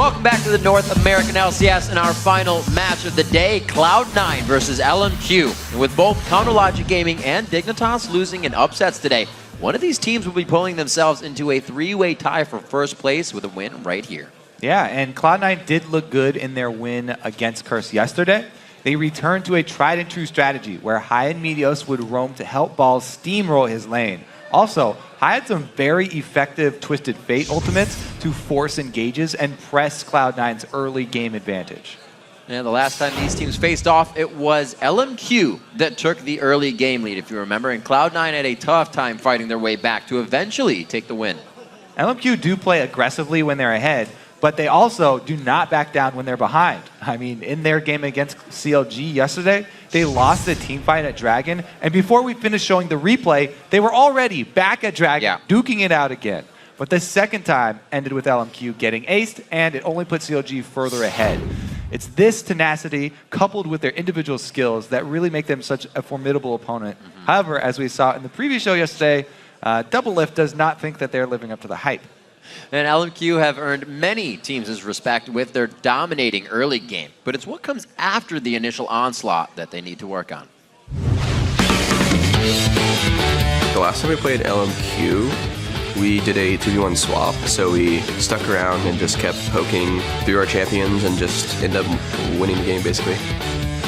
Welcome back to the North American LCS and our final match of the day, Cloud9 versus LMQ. And with both Counterlogic Gaming and Dignitas losing in upsets today, one of these teams will be pulling themselves into a three-way tie for first place with a win right here. Yeah, and Cloud9 did look good in their win against Curse yesterday. They returned to a tried-and-true strategy where Hai and Meteos would roam to help Balls steamroll his lane. Also, Hai had some very effective Twisted Fate ultimates to force engages and press Cloud9's early game advantage. And the last time these teams faced off, it was LMQ that took the early game lead, if you remember, and Cloud9 had a tough time fighting their way back to eventually take the win. LMQ do play aggressively when they're ahead, but they also do not back down when they're behind. I mean, in their game against CLG yesterday, they lost the team fight at Dragon, and before we finished showing the replay, they were already back at Dragon, duking it out again. But the second time ended with LMQ getting aced, and it only put CLG further ahead. It's this tenacity, coupled with their individual skills, that really make them such a formidable opponent. However, as we saw in the previous show yesterday, Double Lift does not think that they're living up to the hype. And LMQ have earned many teams' respect with their dominating early game, but it's what comes after the initial onslaught that they need to work on. The last time we played LMQ, we did a 2v1 swap, so we stuck around and just kept poking through our champions and just ended up winning the game basically.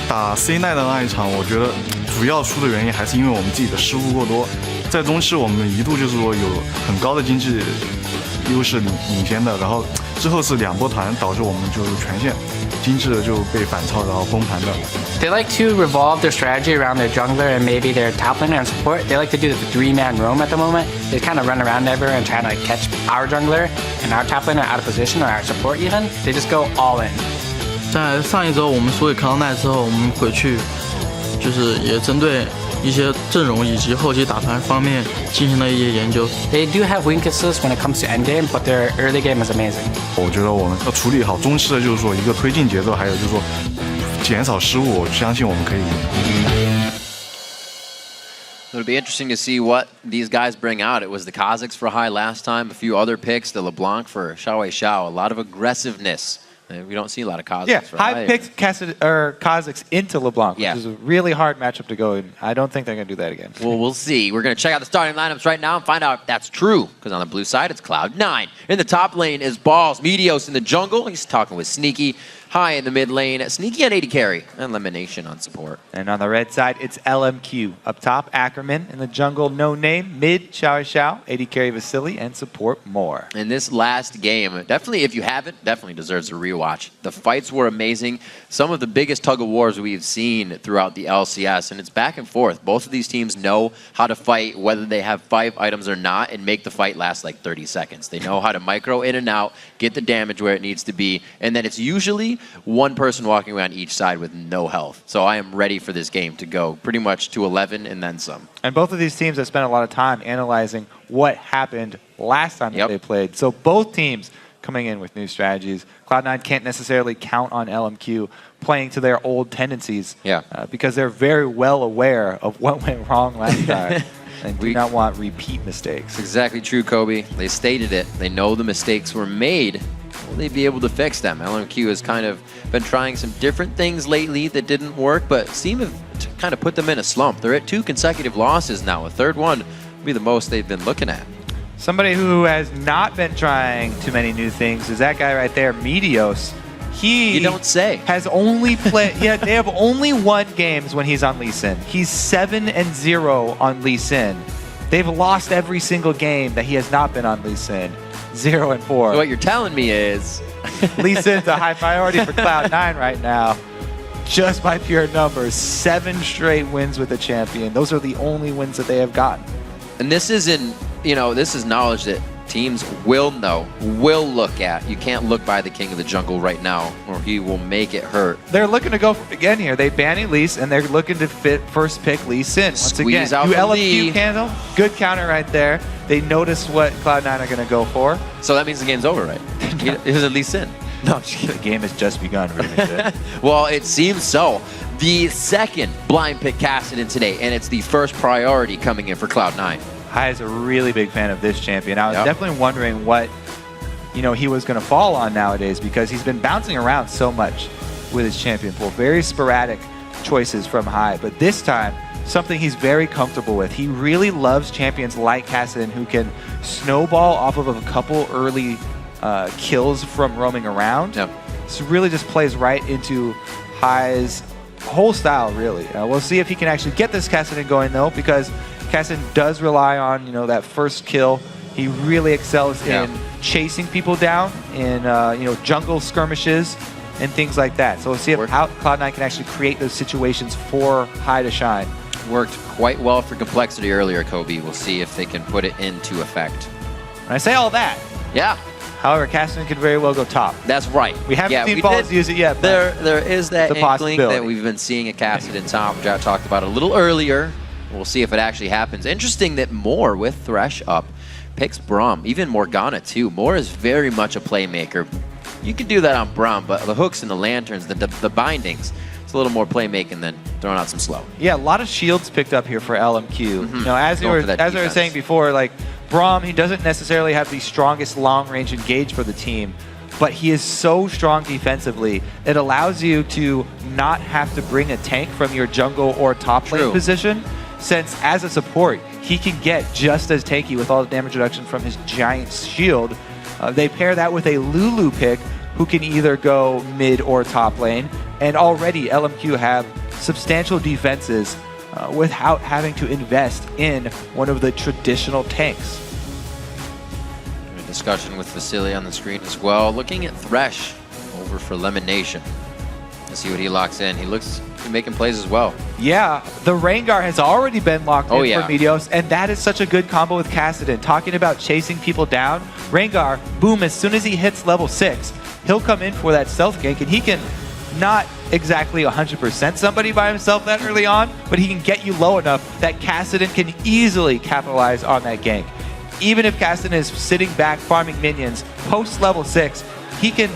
打 C9 的那一场，我觉得主要输的原因还是因为我们自己的失误过多。在中期，我们一度就是说有很高的经济优势领先的，然后之后是两波团，导致我们就全线经济就被反超，然后崩盘的。They like to revolve their strategy around their jungler and maybe their top laner and support. They like to do the three-man roam at the moment. They kind of run around everywhere and try to catch our jungler and our top laner out of position or our support even. They just go all in. 在上一周我们输给Cloud9之后，我们回去就是也针对一些阵容以及后期打团方面进行了一些研究。They do have weaknesses when it comes to endgame, but their early game is amazing. 我觉得我们要处理好中期的，就是说一个推进节奏，还有就是说减少失误，我相信我们可以赢。It'll be interesting to see what these guys bring out. It was the Kazakhs for Hai last time, a few other picks, the LeBlanc for Xiaowei Xiao, a lot of aggressiveness. We don't see a lot of Kazakhs for Hai. Hai picked Kazakhs into LeBlanc, which is a really hard matchup to go in. I don't think they're going to do that again. Well, we'll see. We're going to check out the starting lineups right now and find out if that's true. Because on the blue side, it's Cloud9. In the top lane is Balls. Meteos in the jungle. He's talking with Sneaky. Hai in the mid lane. Sneaky on AD carry. And Elimination on support. And on the red side, it's LMQ. Up top, Ackerman. In the jungle, No Name. Mid, Xiao Xiao. AD carry Vasily. And support more. And this last game, definitely, if you haven't, definitely deserves a rewatch. The fights were amazing. Some of the biggest tug-of-wars we've seen throughout the LCS. And it's back and forth. Both of these teams know how to fight, whether they have 5 items or not, and make the fight last like 30 seconds. They know how to micro in and out, get the damage where it needs to be. And then it's usually one person walking around each side with no health. So I am ready for this game to go pretty much to 11 and then some. And both of these teams have spent a lot of time analyzing what happened last time that they played. So both teams coming in with new strategies. Cloud9 can't necessarily count on LMQ playing to their old tendencies because they're very well aware of what went wrong last time. And do not want repeat mistakes. Exactly true, Kobe. They stated it. They know the mistakes were made. Will they be able to fix them? LMQ has kind of been trying some different things lately that didn't work, but seem to kind of put them in a slump. They're at 2 consecutive losses now. A third one will be the most they've been looking at. Somebody who has not been trying too many new things is that guy right there, Meteos. You don't say. Has only played. They have only won games when he's on Lee Sin. He's 7-0 on Lee Sin. They've lost every single game that he has not been on Lee Sin. 0-4. So what you're telling me is Lee Sin's a high priority for Cloud9 right now. Just by pure numbers, 7 straight wins with the champion. Those are the only wins that they have gotten. And this isn't, this is knowledge that teams will know, will look at. You can't look by the king of the jungle right now, or he will make it hurt. They're looking to go again here. They ban Elise, and they're looking to first pick Lee Sin. Once Squeeze again, out you the LMQ Lee. cancel. Good counter right there. They notice what Cloud9 are going to go for. So that means the game's over, right? It was at Lee Sin. No, the game has just begun. Well, it seems so. The second blind pick casted in today, and it's the first priority coming in for Cloud9. Hai is a really big fan of this champion. I was definitely wondering what he was going to fall on nowadays, because he's been bouncing around so much with his champion pool. Very sporadic choices from high, but this time, something he's very comfortable with. He really loves champions like Kassadin, who can snowball off of a couple early kills from roaming around. Yep. So really just plays right into High's whole style, really. We'll see if he can actually get this Kassadin going, though, because Kassadin does rely on, that first kill. He really excels in chasing people down in, jungle skirmishes and things like that. So we'll see how Cloud9 can actually create those situations for High to shine. Worked quite well for Complexity earlier, Kobe. We'll see if they can put it into effect. And I say all that. Yeah. However, Kassadin could very well go top. That's right. We haven't seen Balls use it yet. There is that it's a inkling possibility that we've been seeing a Kassadin top, which I talked about a little earlier. We'll see if it actually happens. Interesting that Moore, with Thresh up, picks Braum. Even Morgana, too. Moore is very much a playmaker. You can do that on Braum, but the hooks and the lanterns, the bindings, it's a little more playmaking than throwing out some slow. Yeah, a lot of shields picked up here for LMQ. Mm-hmm. As I was saying before, like Braum, he doesn't necessarily have the strongest long-range engage for the team, but he is so strong defensively. It allows you to not have to bring a tank from your jungle or top lane position, since as a support, he can get just as tanky with all the damage reduction from his giant shield. They pair that with a Lulu pick, who can either go mid or top lane, and already LMQ have substantial defenses without having to invest in one of the traditional tanks. A discussion with Vasily on the screen as well. Looking at Thresh over for Lemonation. Let's see what he locks in. He looks to be making plays as well. Yeah, the Rengar has already been locked in for Meteos, and that is such a good combo with Kassadin. Talking about chasing people down, Rengar, boom, as soon as he hits level 6, he'll come in for that stealth gank, and he can not exactly 100% somebody by himself that early on, but he can get you low enough that Kassadin can easily capitalize on that gank. Even if Kassadin is sitting back farming minions post level 6, he can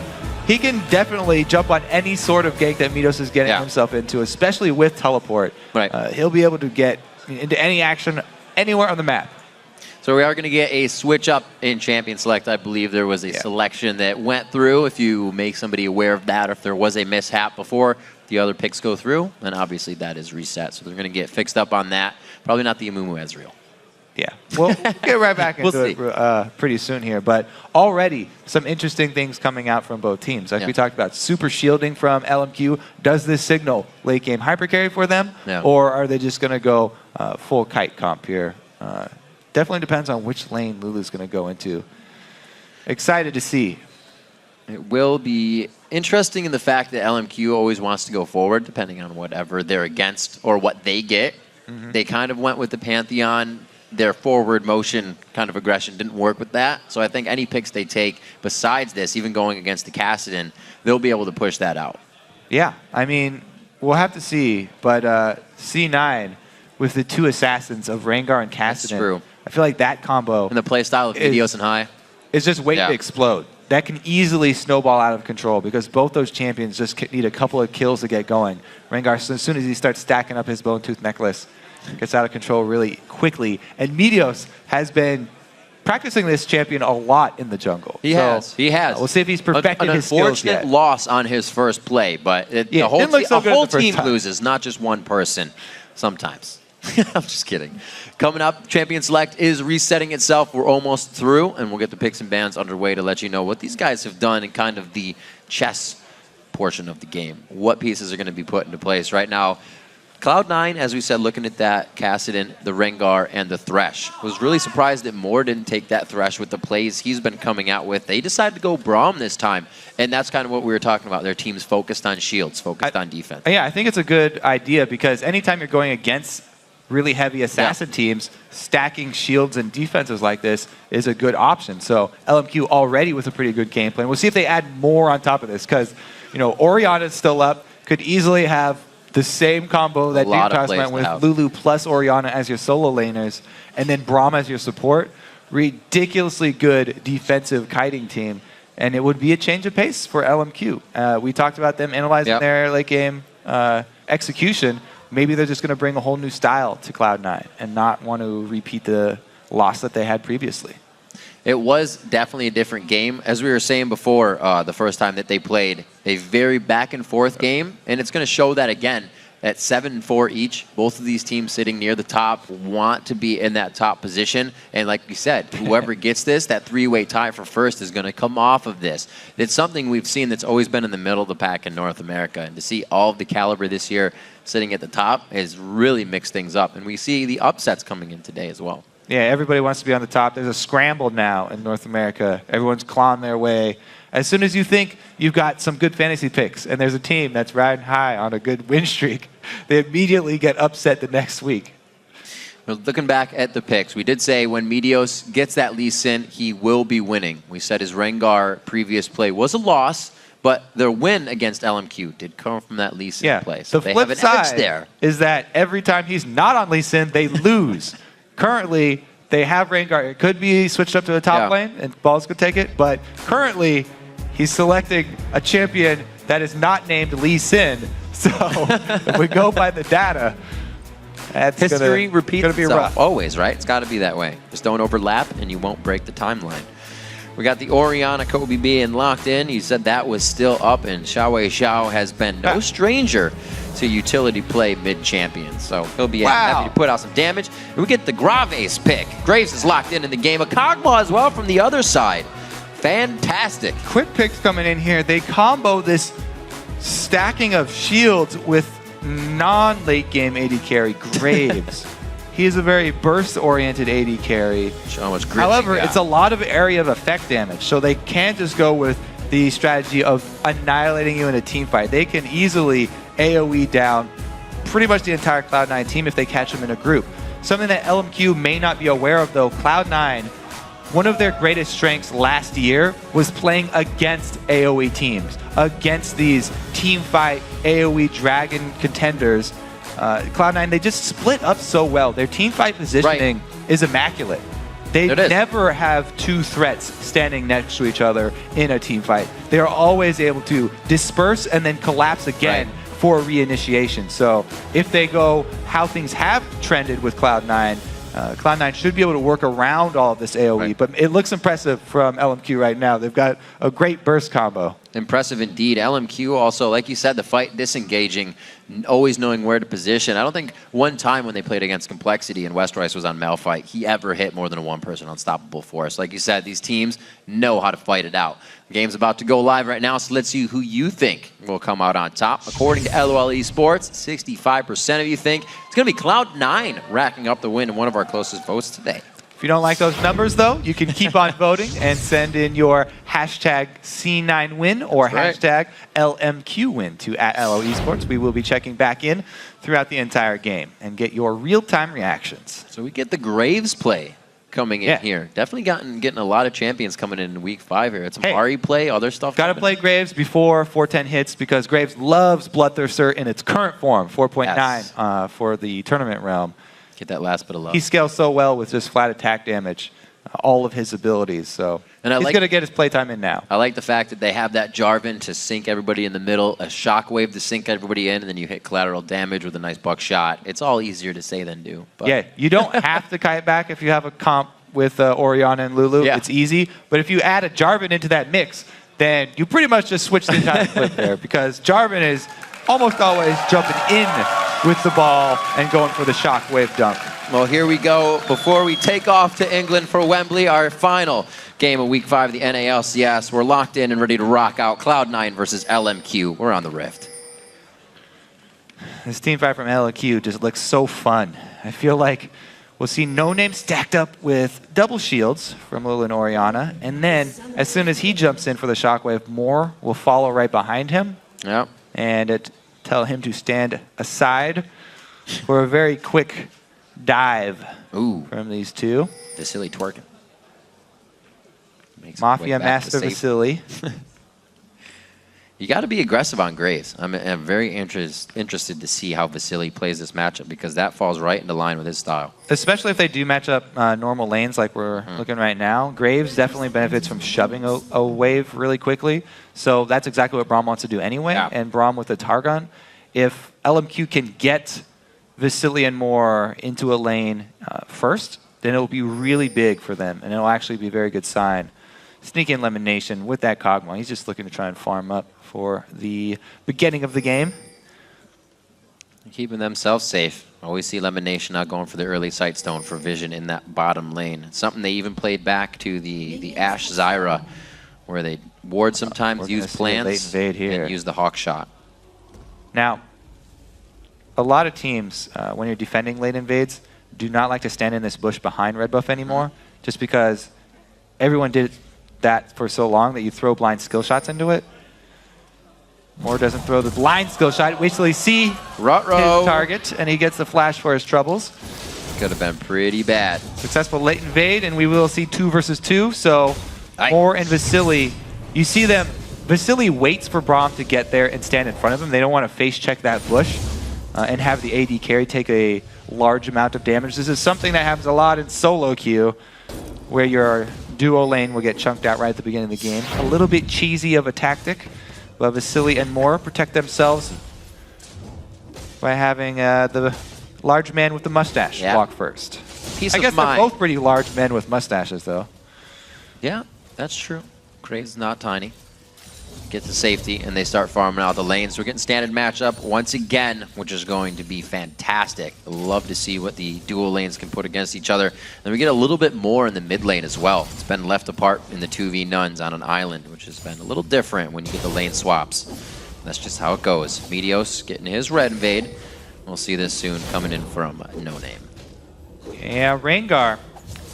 definitely jump on any sort of gank that Meteos is getting himself into, especially with teleport. Right. He'll be able to get into any action anywhere on the map. So we are going to get a switch up in Champion Select. I believe there was a selection that went through. If you make somebody aware of that, or if there was a mishap before the other picks go through, then obviously that is reset. So they're going to get fixed up on that. Probably not the Amumu Ezreal. Yeah, we'll get right back into it pretty soon here. But already some interesting things coming out from both teams. Like we talked about, super shielding from LMQ. Does this signal late game hyper carry for them? Or are they just going to go full kite comp here? Definitely depends on which lane Lulu's going to go into. Excited to see. It will be interesting in the fact that LMQ always wants to go forward, depending on whatever they're against or what they get. They kind of went with the Pantheon. Their forward motion kind of aggression didn't work with that. So I think any picks they take besides this, even going against the Kassadin, they'll be able to push that out. Yeah, I mean, we'll have to see. But C9 with the two assassins of Rengar and Kassadin. That's true. I feel like that combo and the playstyle of Meteos and High is just waiting to explode. That can easily snowball out of control because both those champions just need a couple of kills to get going. Rengar, as soon as he starts stacking up his bone tooth necklace, gets out of control really quickly. And Meteos has been practicing this champion a lot in the jungle. He has. We'll see if he's perfected his skills yet. An unfortunate loss on his first play, but the whole team loses, not just one person sometimes. I'm just kidding. Coming up, Champion Select is resetting itself. We're almost through, and we'll get the picks and bans underway to let you know what these guys have done in kind of the chess portion of the game. What pieces are going to be put into place right now. Cloud9, as we said, looking at that, Kassadin, the Rengar, and the Thresh. Was really surprised that Moore didn't take that Thresh with the plays he's been coming out with. They decided to go Braum this time, and that's kind of what we were talking about. Their team's focused on shields, focused on defense. Yeah, I think it's a good idea because anytime you're going against really heavy assassin teams, stacking shields and defenses like this is a good option. So LMQ already with a pretty good game plan. We'll see if they add more on top of this because, Orianna's still up, could easily have the same combo that Dignitas went with, Lulu plus Orianna as your solo laners, and then Braum as your support. Ridiculously good defensive kiting team, and it would be a change of pace for LMQ. We talked about them analyzing their late game execution. Maybe they're just going to bring a whole new style to Cloud9 and not want to repeat the loss that they had previously. It was definitely a different game. As we were saying before, the first time that they played, a very back-and-forth game, and it's going to show that again. At 7-4 each, both of these teams sitting near the top want to be in that top position. And like you said, whoever gets this, that three-way tie for first is going to come off of this. It's something we've seen that's always been in the middle of the pack in North America. And to see all of the caliber this year sitting at the top has really mixed things up. And we see the upsets coming in today as well. Yeah, everybody wants to be on the top. There's a scramble now in North America. Everyone's clawing their way. As soon as you think you've got some good fantasy picks and there's a team that's riding high on a good win streak, they immediately get upset the next week. Well, looking back at the picks, we did say when Meteos gets that Lee Sin, he will be winning. We said his Rengar previous play was a loss, but their win against LMQ did come from that Lee Sin play. So the they flip have an edge side there. Is that every time he's not on Lee Sin, they lose. Currently, they have Rengar. It could be switched up to the top lane, and Balls could take it. But currently, he's selecting a champion that is not named Lee Sin. So if we go by the data, that's history repeats gonna be itself rough. always, right? It's got to be that way. Just don't overlap, and you won't break the timeline. We got the Orianna Kobe being locked in. He said that was still up, and Xiaowei Xiao has been no stranger to utility play mid-champion. So he'll be happy to put out some damage. And we get the Graves pick. Graves is locked in the game. A Kog'Maw as well from the other side. Fantastic. Quick picks coming in here. They combo this stacking of shields with non-late game AD carry, Graves. He is a very burst-oriented AD carry. Show how much grit. However, it's a lot of area of effect damage, so they can't just go with the strategy of annihilating you in a team fight. They can easily AoE down pretty much the entire Cloud9 team if they catch them in a group. Something that LMQ may not be aware of, though, Cloud9, one of their greatest strengths last year was playing against AoE teams, against these team fight AoE Dragon contenders. Cloud9, they just split up so well. Their team fight positioning is immaculate. They never have two threats standing next to each other in a team fight. They're always able to disperse and then collapse again for reinitiation. So if they go how things have trended with Cloud9, Cloud9 should be able to work around all of this AoE, but it looks impressive from LMQ right now. They've got a great burst combo. Impressive indeed. LMQ also, like you said, the fight disengaging, always knowing where to position. I don't think one time when they played against Complexity and Westroyce was on Malphite, he ever hit more than a one-person unstoppable force. Like you said, these teams know how to fight it out. The game's about to go live right now, so let's see who you think will come out on top. According to LOL Esports, 65% of you think it's going to be Cloud9 racking up the win in one of our closest votes today. If you don't like those numbers, though, you can keep on voting and send in your hashtag C9win or hashtag LMQwin to @LOL Esports. We will be checking back in throughout the entire game and get your real-time reactions. So we get the Graves play coming in here. Definitely getting a lot of champions coming in week 5 here. It's some Ari play, other stuff. Got to play Graves before 410 hits because Graves loves Bloodthirster in its current form, 4.9 for the tournament realm. Get that last bit of love. He scales so well with just flat attack damage, all of his abilities. So he's going to get his playtime in now. I like the fact that they have that Jarvan to sink everybody in the middle, a Shockwave to sink everybody in, and then you hit collateral damage with a nice buckshot. It's all easier to say than do. But. Yeah, you don't have to kite back if you have a comp with Orianna and Lulu. Yeah. It's easy. But if you add a Jarvan into that mix, then you pretty much just switch the entire flip there because Jarvan is almost always jumping in with the ball and going for the Shockwave dunk. Well, here we go. Before we take off to England for Wembley, our final game of Week 5 of the NA LCS. We're locked in and ready to rock out. Cloud9 versus LMQ. We're on the Rift. This team fight from LMQ just looks so fun. I feel like we'll see No Name stacked up with double shields from Lulu and Orianna. And then, as soon as he jumps in for the Shockwave, Moore will follow right behind him. Yep. And tell him to stand aside for a very quick dive from these two. Vasily twerking. Mafia Master Vasily. You got to be aggressive on Graves. I'm very interested to see how Vasily plays this matchup because that falls right into line with his style. Especially if they do match up normal lanes like we're looking right now. Graves definitely benefits from shoving a wave really quickly. So that's exactly what Braum wants to do anyway. Yeah. And Braum with the Targon. If LMQ can get Vasily and Moore into a lane first, then it'll be really big for them, and it'll actually be a very good sign. Sneak in Lemon Nation with that Kog'Maw. He's just looking to try and farm up for the beginning of the game. Keeping themselves safe. Always see Lemon Nation not going for the early Sightstone for vision in that bottom lane. It's something they even played back to the Ashe Zyra, where they ward sometimes, use plants, and use the Hawk Shot. Now, a lot of teams, when you're defending late invades, do not like to stand in this bush behind red buff anymore, just because everyone did that for so long that you throw blind skill shots into it. Moore doesn't throw the blind skill shot. Waits till he sees his target, and he gets the flash for his troubles. Could have been pretty bad. Successful late invade, and we will see 2 versus 2. So Moore and Vasily, you see them. Vasily waits for Braum to get there and stand in front of him. They don't want to face check that bush and have the AD carry take a large amount of damage. This is something that happens a lot in solo queue, where your duo lane will get chunked out right at the beginning of the game. A little bit cheesy of a tactic, but Vasily and Moore protect themselves by having the large man with the mustache walk first. I guess they're both pretty large men with mustaches, though. Yeah, that's true. Kraven's not tiny. Get to safety, and they start farming out the lanes. We're getting standard matchup once again, which is going to be fantastic. I love to see what the dual lanes can put against each other. And we get a little bit more in the mid lane as well. It's been left apart in the 2v nuns on an island, which has been a little different when you get the lane swaps. That's just how it goes. Meteos getting his red invade. We'll see this soon coming in from No Name. Yeah, Rengar,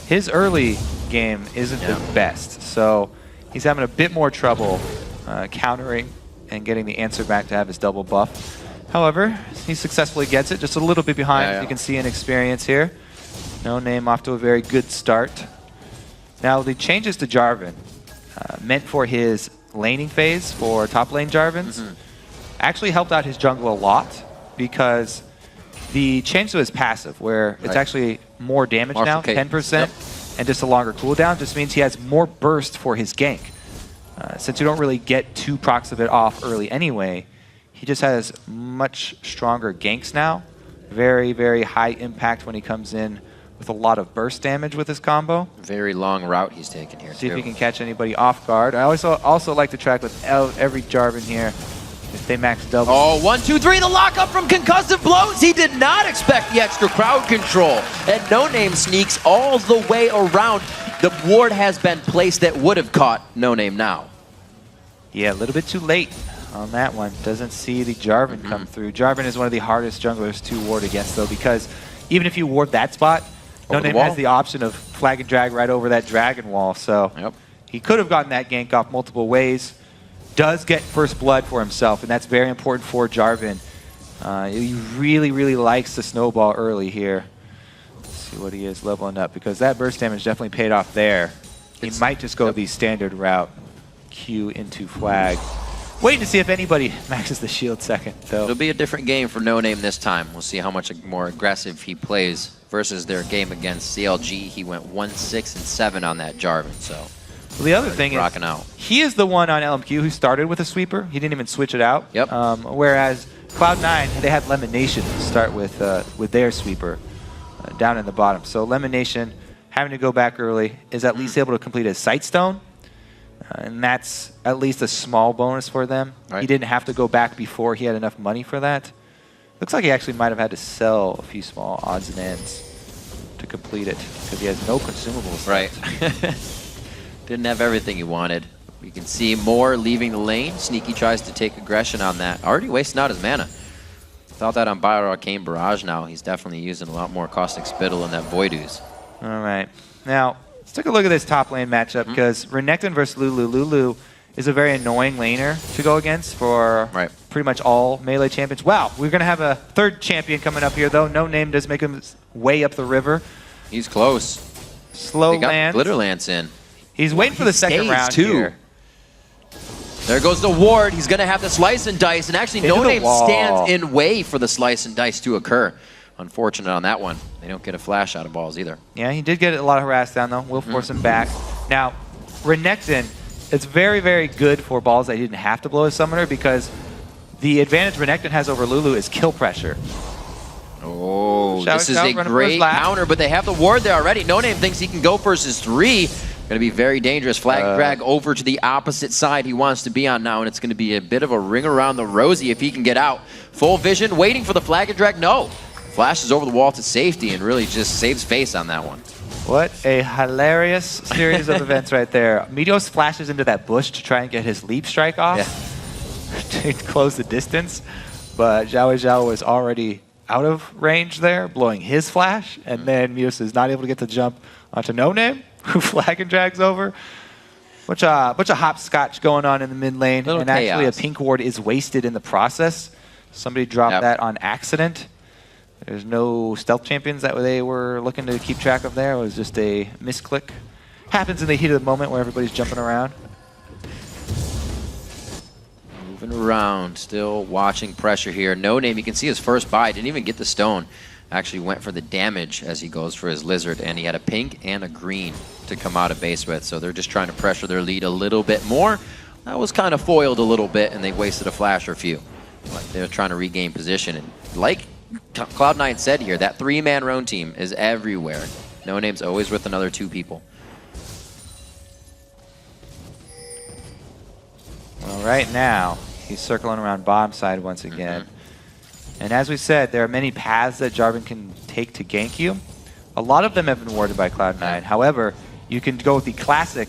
his early game isn't the best, so he's having a bit more trouble countering and getting the answer back to have his double buff. However, he successfully gets it, just a little bit behind, as you can see in experience here. No Name off to a very good start. Now, the changes to Jarvan, meant for his laning phase for top lane Jarvans, actually helped out his jungle a lot, because the change to his passive, where it's actually more damage now, 10%, and just a longer cooldown, just means he has more burst for his gank. Since you don't really get 2 procs of it off early anyway, he just has much stronger ganks now. Very, very high impact when he comes in with a lot of burst damage with his combo. Very long route he's taking here, See if he can catch anybody off guard. I also like to track with every Jarvan here if they max double. Oh, 1, 2, 3, the lockup from concussive blows. He did not expect the extra crowd control. And No Name sneaks all the way around. The ward has been placed that would have caught No Name now. Yeah, a little bit too late on that one. Doesn't see the Jarvan come through. Jarvan is one of the hardest junglers to ward against, though, because even if you ward that spot, No Name has the option of flag and drag right over that dragon wall. So he could have gotten that gank off multiple ways. Does get first blood for himself, and that's very important for Jarvan. He really, really likes the snowball early here. Let's see what he is leveling up, because that burst damage definitely paid off there. He might just go the standard route, Q into flag. Waiting to see if anybody maxes the shield second, though. It'll be a different game for No Name this time. We'll see how much more aggressive he plays versus their game against CLG. He went 1-6-7 on that Jarvan, so... Well, the other thing is, he is the one on LMQ who started with a sweeper. He didn't even switch it out. Whereas Cloud9, they had Lemon Nation start with their sweeper down in the bottom. So Lemon Nation, having to go back early, is at least able to complete his Sightstone. And that's at least a small bonus for them. He didn't have to go back before he had enough money for that. Looks like he actually might have had to sell a few small odds and ends to complete it, because he has no consumables. Didn't have everything he wanted. You can see Moore leaving the lane. Sneaky tries to take aggression on that. Already wasting out his mana. Thought that on Bio Arcane Barrage now. He's definitely using a lot more Caustic Spittle in that Void Ooze. All right. Now, let's take a look at this top lane matchup, because Renekton versus Lulu. Lulu is a very annoying laner to go against for pretty much all melee champions. Wow, we're going to have a third champion coming up here, though. No Name does make him way up the river. He's close. Slow lands. Glitter Lance in. He's waiting for the second round here. There goes the ward. He's going to have the slice and dice, and actually No Name stands in way for the slice and dice to occur. Unfortunate on that one. They don't get a flash out of balls either. Yeah, he did get a lot of harass down, though. We'll force him back. Now, Renekton, it's very, very good for balls that he didn't have to blow his summoner, because the advantage Renekton has over Lulu is kill pressure. Oh, this is a great counter, but they have the ward there already. No Name thinks he can go versus 3. Going to be very dangerous. Flag and drag over to the opposite side he wants to be on now, and it's going to be a bit of a ring around the rosy if he can get out. Full vision, waiting for the flag and drag. No. Flashes over the wall to safety and really just saves face on that one. What a hilarious series of events right there. Meteos flashes into that bush to try and get his leap strike off to close the distance, but Zhao was already out of range there, blowing his flash, and then Meteos is not able to get the jump onto No Name, who flag and drags over. Bunch of hopscotch going on in the mid lane, and actually a pink ward is wasted in the process. Somebody dropped that on accident. There's no stealth champions that they were looking to keep track of there. It was just a misclick. Happens in the heat of the moment where everybody's jumping around. Moving around, still watching pressure here. No Name, you can see his first buy, didn't even get the stone. Actually went for the damage as he goes for his lizard, and he had a pink and a green to come out of base with. So they're just trying to pressure their lead a little bit more. That was kind of foiled a little bit, and they wasted a flash or a few. But they're trying to regain position. And like Cloud9 said here, that 3-man roam team is everywhere. No Name's always with another 2 people. Well, right now, he's circling around bottom side once again. And as we said, there are many paths that Jarvan can take to gank you. A lot of them have been warded by Cloud9. However, you can go with the classic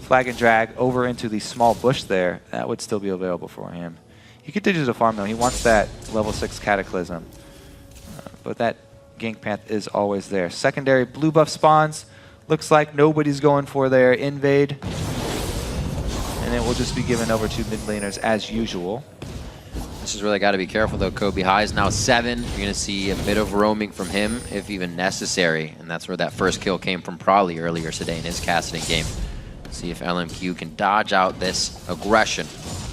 flag and drag over into the small bush there. That would still be available for him. He continues to farm, though. He wants that level 6 Cataclysm. But that gank path is always there. Secondary blue buff spawns. Looks like nobody's going for their invade. And it will just be given over to mid laners as usual. This is really got to be careful, though. Kobe High is now 7. You're going to see a bit of roaming from him, if even necessary. And that's where that first kill came from probably earlier today in his casting game. See if LMQ can dodge out this aggression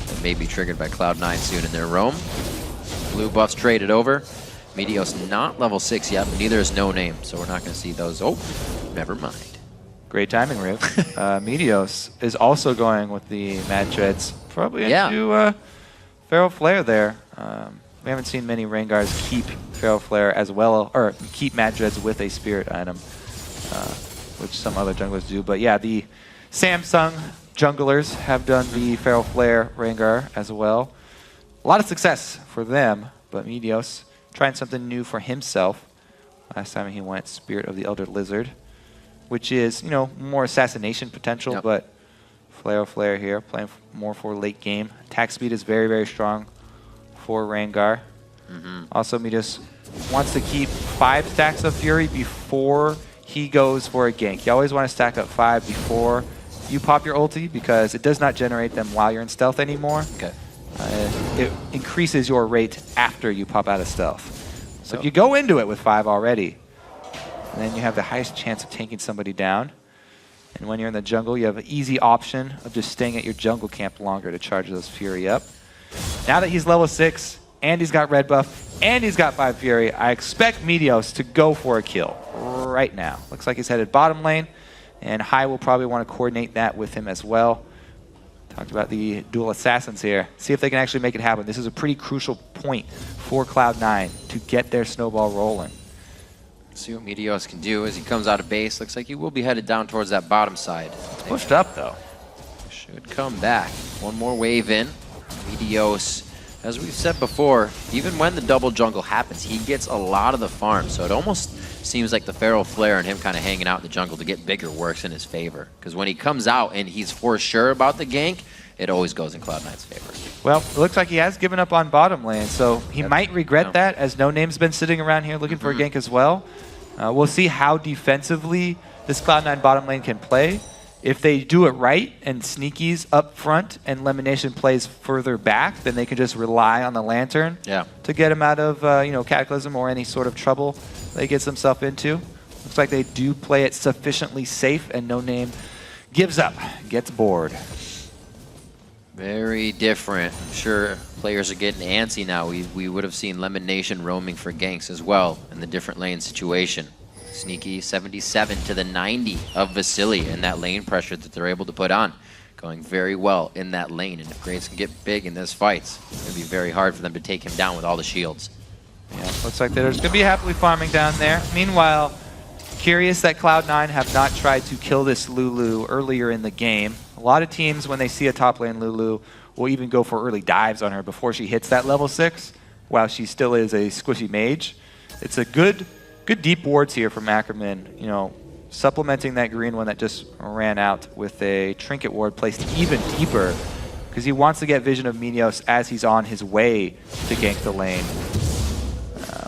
that may be triggered by Cloud9 soon in their roam. Blue buffs traded over. Meteos not level 6 yet, but neither is No Name, so we're not going to see those. Oh, never mind. Great timing, Riv. Meteos is also going with the Mad Treads, probably into Feral Flare there. We haven't seen many Rangars keep Feral Flare as well, or keep Mad Treads with a Spirit item, which some other junglers do. But yeah, the Samsung junglers have done the Feral Flare Rengar as well. A lot of success for them, but Meteos trying something new for himself. Last time he went Spirit of the Elder Lizard, which is, you know, more assassination potential, but Flare here, playing more for late game. Attack speed is very, very strong for Rengar. Also, Meteos wants to keep 5 stacks of Fury before he goes for a gank. You always want to stack up 5 before you pop your ulti, because it does not generate them while you're in stealth anymore. It increases your rate after you pop out of stealth. So if you go into it with 5 already, then you have the highest chance of taking somebody down. And when you're in the jungle, you have an easy option of just staying at your jungle camp longer to charge those Fury up. Now that he's level 6, and he's got red buff, and he's got 5 Fury, I expect Meteos to go for a kill right now. Looks like he's headed bottom lane, and High will probably want to coordinate that with him as well. Talked about the dual assassins here. See if they can actually make it happen. This is a pretty crucial point for Cloud9 to get their snowball rolling. See what Meteos can do as he comes out of base. Looks like he will be headed down towards that bottom side. Pushed up, though. Should come back. One more wave in. Meteos, as we've said before, even when the double jungle happens, he gets a lot of the farm. So it almost seems like the Feral Flare and him kind of hanging out in the jungle to get bigger works in his favor. Because when he comes out and he's for sure about the gank, it always goes in Cloud9's favor. Well, it looks like he has given up on bottom lane, so he might regret that, as No Name's been sitting around here looking for a gank as well. We'll see how defensively this Cloud9 bottom lane can play. If they do it right and Sneaky's up front and Lemonation plays further back, then they can just rely on the Lantern to get him out of Cataclysm or any sort of trouble they gets themselves into. Looks like they do play it sufficiently safe, and No Name gives up, gets bored. Very different. I'm sure players are getting antsy now. We would have seen Lemonation roaming for ganks as well in the different lane situation. Sneaky 77 to the 90 of Vasily, and that lane pressure that they're able to put on. Going very well in that lane, and if Graves can get big in this fight, it's going to be very hard for them to take him down with all the shields. Yeah, looks like there's going to be happily farming down there. Meanwhile, curious that Cloud9 have not tried to kill this Lulu earlier in the game. A lot of teams, when they see a top lane Lulu, will even go for early dives on her before she hits that level 6, while she still is a squishy mage. It's a good deep wards here from Ackerman, you know, supplementing that green one that just ran out with a trinket ward placed even deeper, because he wants to get vision of Minios as he's on his way to gank the lane.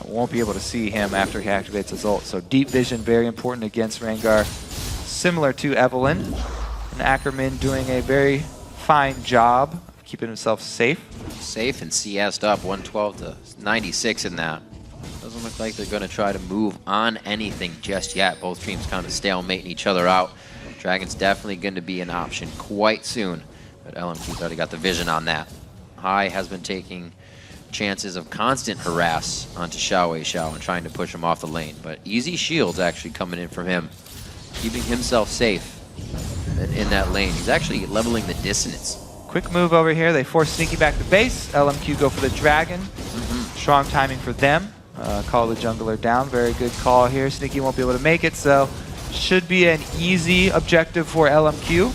Won't be able to see him after he activates his ult. So deep vision, very important against Rengar. Similar to Evelyn. And Ackerman doing a very fine job of keeping himself safe. Safe and CS'd up, 112 to 96 in that. Doesn't look like they're going to try to move on anything just yet. Both teams kind of stalemating each other out. Dragon's definitely going to be an option quite soon. But LMQ's already got the vision on that. Hai has been taking chances of constant harass onto Xiao and trying to push him off the lane. But easy shields actually coming in from him, keeping himself safe in that lane. He's actually leveling the dissonance. Quick move over here. They force Sneaky back to base. LMQ go for the dragon. Strong timing for them. Call the jungler down. Very good call here. Sneaky won't be able to make it, so should be an easy objective for LMQ.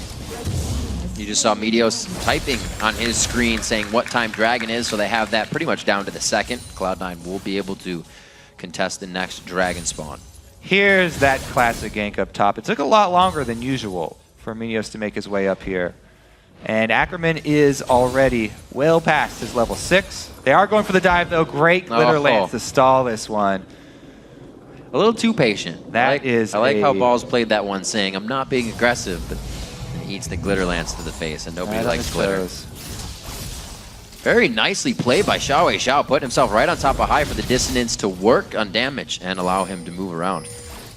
You just saw Meteos typing on his screen saying what time Dragon is, so they have that pretty much down to the second. Cloud9 will be able to contest the next Dragon spawn. Here's that classic gank up top. It took a lot longer than usual for Meteos to make his way up here. And Ackerman is already well past his level 6. They are going for the dive, though. Great glitter lance to stall this one. A little too patient. I like how Balls played that one, saying, I'm not being aggressive, but he eats the glitter lance to the face, and nobody likes glitter. Very nicely played by Xiao, putting himself right on top of Hai for the dissonance to work on damage and allow him to move around.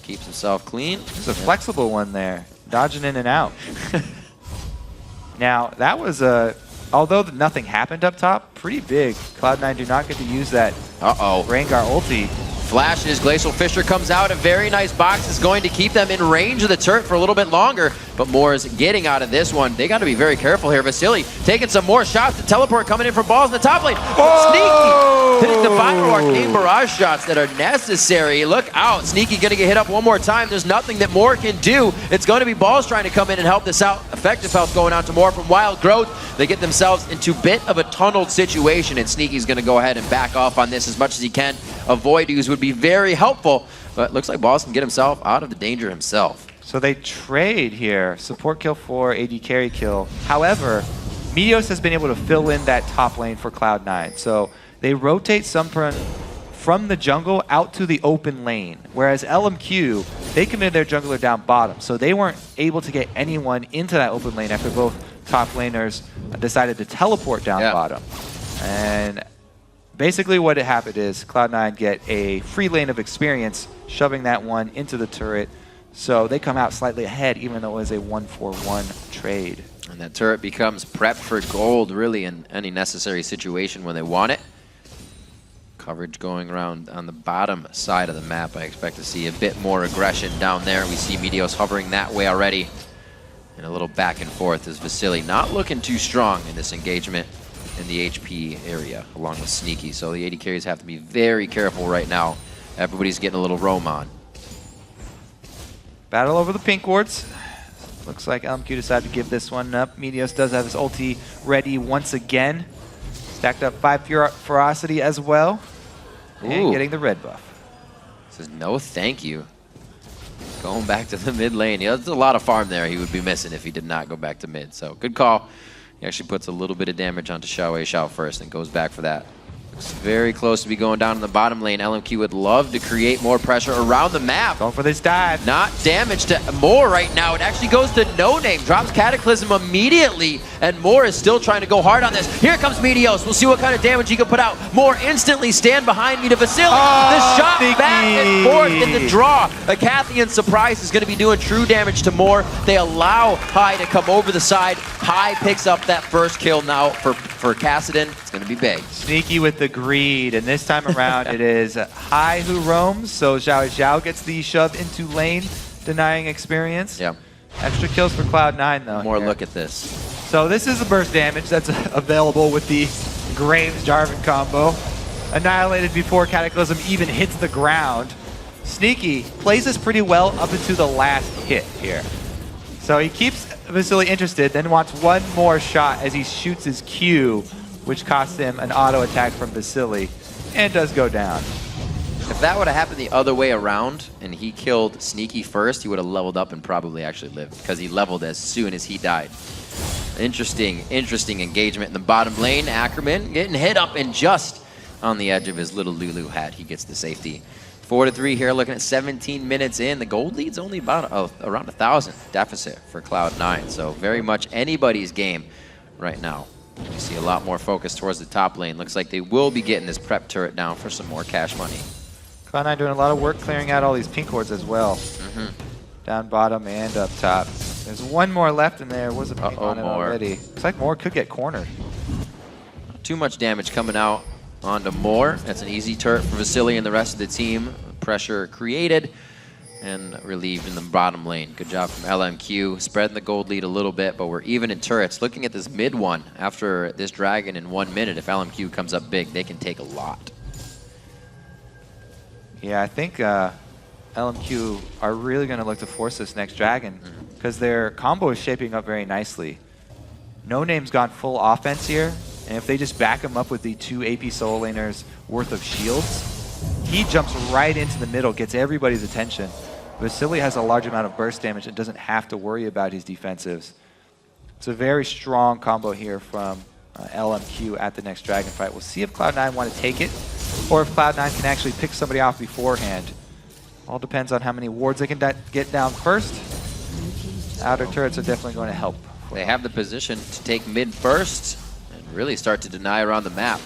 Keeps himself clean. It's a flexible one there, dodging in and out. Now, that was although nothing happened up top, pretty big. Cloud9 do not get to use that Rengar ulti. Flashes, Glacial Fisher comes out, a very nice box is going to keep them in range of the turret for a little bit longer, but Moore is getting out of this one. They got to be very careful here. Vasily taking some more shots, the teleport coming in from Balls in the top lane. Sneaky hitting the final arcane barrage shots that are necessary. Look out, Sneaky gonna get hit up one more time. There's nothing that Moore can do. It's going to be Balls trying to come in and help this out. Effective health going out to Moore from Wild Growth. They get themselves into a bit of a tunneled situation, and Sneaky's gonna go ahead and back off on this as much as he can. Avoid use would be very helpful, but looks like Balls can get himself out of the danger himself. So they trade here. Support kill for AD carry kill. However, Meteos has been able to fill in that top lane for Cloud9. So they rotate Sunpurn from the jungle out to the open lane. Whereas LMQ, they committed their jungler down bottom. So they weren't able to get anyone into that open lane after both top laners decided to teleport down bottom. And basically what happened is Cloud9 get a free lane of experience, shoving that one into the turret. So they come out slightly ahead, even though it was a 1-for-1 trade. And that turret becomes prepped for gold, really, in any necessary situation when they want it. Coverage going around on the bottom side of the map. I expect to see a bit more aggression down there. We see Meteos hovering that way already. And a little back and forth as Vasily not looking too strong in this engagement in the HP area, along with Sneaky. So the AD carries have to be very careful right now. Everybody's getting a little roam on. Battle over the pink wards. Looks like LMQ decided to give this one up. Meteos does have his ulti ready once again. Stacked up 5 ferocity as well. And getting the red buff. Says no thank you. Going back to the mid lane. Yeah, there's a lot of farm there he would be missing if he did not go back to mid. So good call. He actually puts a little bit of damage onto Xiao first and goes back for that. Looks very close to be going down in the bottom lane. LMQ would love to create more pressure around the map. Going for this dive. Not damage to Moore right now. It actually goes to No Name. Drops Cataclysm immediately, and Moore is still trying to go hard on this. Here comes Meteos. We'll see what kind of damage he can put out. Moore instantly stand behind me to Vasily. The shot back and forth in the draw. A Cathian surprise is going to be doing true damage to Moore. They allow Hai to come over the side. Hai picks up that first kill now for Kassadin. It's going to be big. Sneaky with the greed, and this time around it is Hai who roams, so Xiao gets the shove into lane, denying experience. Yeah. Extra kills for Cloud9 though. More look at this. So this is the burst damage that's available with the Graves Jarvan combo. annihilated before Cataclysm even hits the ground. Sneaky plays this pretty well up into the last hit here. So he keeps Vasily interested, then wants one more shot as he shoots his Q, which costs him an auto attack from Vasily, and does go down. If that would have happened the other way around and he killed Sneaky first, he would have leveled up and probably actually lived because he leveled as soon as he died. Interesting engagement in the bottom lane. Ackerman getting hit up and just on the edge of his little Lulu hat. He gets the safety. 4-3 here, looking at 17 minutes in. The gold lead's only about around 1,000 deficit for Cloud9. So very much anybody's game right now. You see a lot more focus towards the top lane. Looks like they will be getting this prep turret down for some more cash money. Cloud9 doing a lot of work clearing out all these pink wards as well. Down bottom and up top. There's one more left and there was a pink on it already. Looks like Moore could get cornered. Too much damage coming out onto Moore. That's an easy turret for Vasily and the rest of the team. Pressure created and relieved in the bottom lane. Good job from LMQ. Spreading the gold lead a little bit, but we're even in turrets. Looking at this mid one after this dragon in 1 minute, if LMQ comes up big, they can take a lot. Yeah, I think LMQ are really going to look to force this next dragon because their combo is shaping up very nicely. No Name's gone full offense here, and if they just back him up with the 2 AP solo laners worth of shields, he jumps right into the middle, gets everybody's attention. Vasily has a large amount of burst damage and doesn't have to worry about his defensives. It's a very strong combo here from LMQ at the next dragon fight. We'll see if Cloud9 want to take it, or if Cloud9 can actually pick somebody off beforehand. All depends on how many wards they can get down first. Outer turrets are definitely going to help. They have the position to take mid first and really start to deny around the map.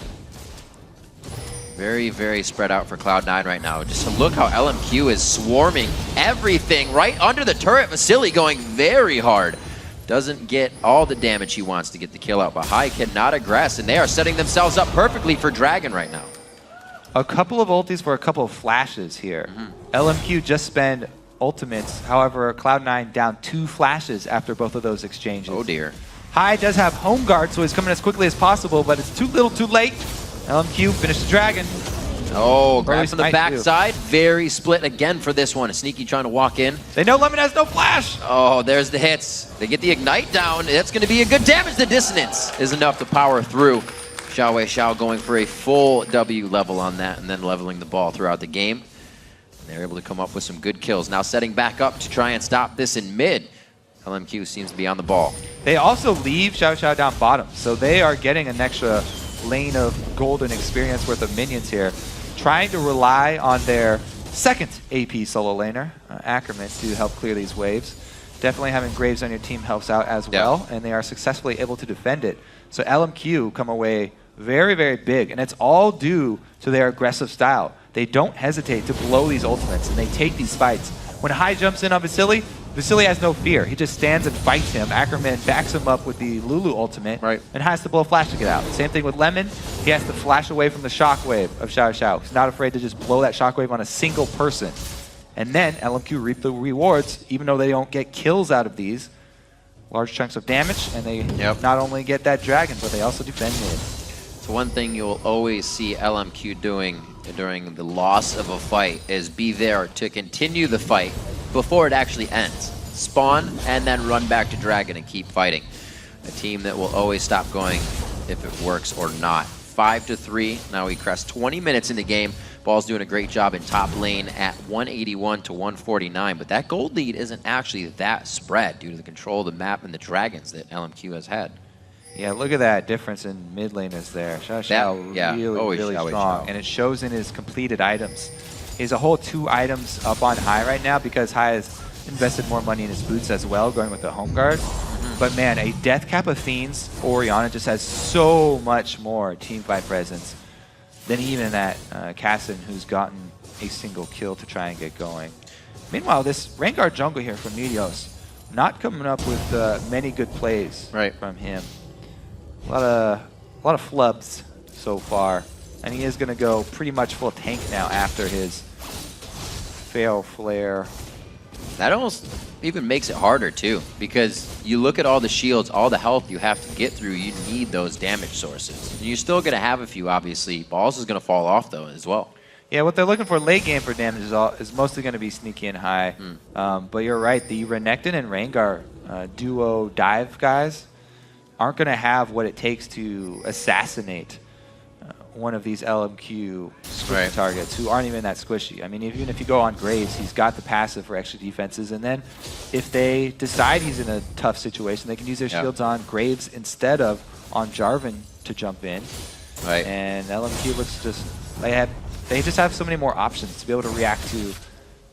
Very, very spread out for Cloud9 right now. Just look how LMQ is swarming everything right under the turret. Vasily going very hard. Doesn't get all the damage he wants to get the kill out, but Hai cannot aggress, and they are setting themselves up perfectly for Dragon right now. A couple of ultis for a couple of flashes here. LMQ just spend ultimates, however, Cloud9 down 2 flashes after both of those exchanges. Oh dear. Hai does have home guard, so he's coming as quickly as possible, but it's too little too late. LMQ finished the dragon. Oh, grab from the backside. Very split again for this one. Sneaky trying to walk in. They know Lemon has no flash. Oh, there's the hits. They get the ignite down. That's going to be a good damage. The dissonance is enough to power through. Xiao going for a full W level on that and then leveling the ball throughout the game. And they're able to come up with some good kills. Now setting back up to try and stop this in mid. LMQ seems to be on the ball. They also leave Xiao down bottom, so they are getting an extra lane of golden experience worth of minions here, trying to rely on their second AP solo laner, Ackerman, to help clear these waves. Definitely having Graves on your team helps out as well, and they are successfully able to defend it. So LMQ come away very, very big, and it's all due to their aggressive style. They don't hesitate to blow these ultimates, and they take these fights. When Hai jumps in on Vasily, Vasily has no fear. He just stands and fights him. Ackerman backs him up with the Lulu ultimate and has to blow flash to get out. Same thing with Lemon. He has to flash away from the shockwave of Xiao. He's not afraid to just blow that shockwave on a single person. And then LMQ reap the rewards, even though they don't get kills out of these. Large chunks of damage, and they not only get that dragon, but they also defend mid. So one thing you'll always see LMQ doing during the loss of a fight is be there to continue the fight before it actually ends. Spawn and then run back to Dragon and keep fighting. A team that will always stop going if it works or not. 5-3. Now we crest 20 minutes in the game. Ball's doing a great job in top lane at 181 to 149, but that gold lead isn't actually that spread due to the control of the map and the dragons that LMQ has had. Yeah, look at that difference in mid laners there. Xiao really strong, and it shows in his completed items. He has a whole 2 items up on Hai right now because Hai has invested more money in his boots as well, going with the home guard. But man, a Death Cap of Fiends, Orianna just has so much more teamfight presence than even that Cassin, who's gotten a single kill to try and get going. Meanwhile, this Rengar jungle here from Meteos, not coming up with many good plays from him. A lot of flubs so far, and he is going to go pretty much full tank now after his fail flare. That almost even makes it harder too, because you look at all the shields, all the health you have to get through, you need those damage sources. And you're still going to have a few, obviously. Balls is going to fall off, though, as well. Yeah, what they're looking for late game for damage is mostly going to be sneaky and high. But you're right, the Renekton and Rengar duo dive guys aren't going to have what it takes to assassinate one of these LMQ squishy targets who aren't even that squishy. I mean, even if you go on Graves, he's got the passive for extra defenses. And then if they decide he's in a tough situation, they can use their shields on Graves instead of on Jarvan to jump in. Right. And LMQ looks just, they just have so many more options to be able to react to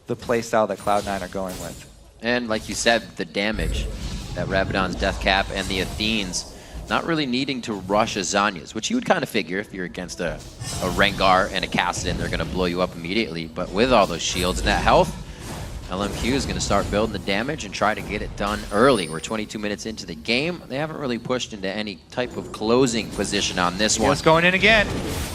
the playstyle that Cloud9 are going with. And like you said, the damage, that Rabadon's Death Cap and the Athenes, not really needing to rush a Zanya's, which you would kind of figure if you're against a Rengar and a Kassadin, they're going to blow you up immediately. But with all those shields and that health, LMQ is going to start building the damage and try to get it done early. We're 22 minutes into the game. They haven't really pushed into any type of closing position on this one. It's going in again.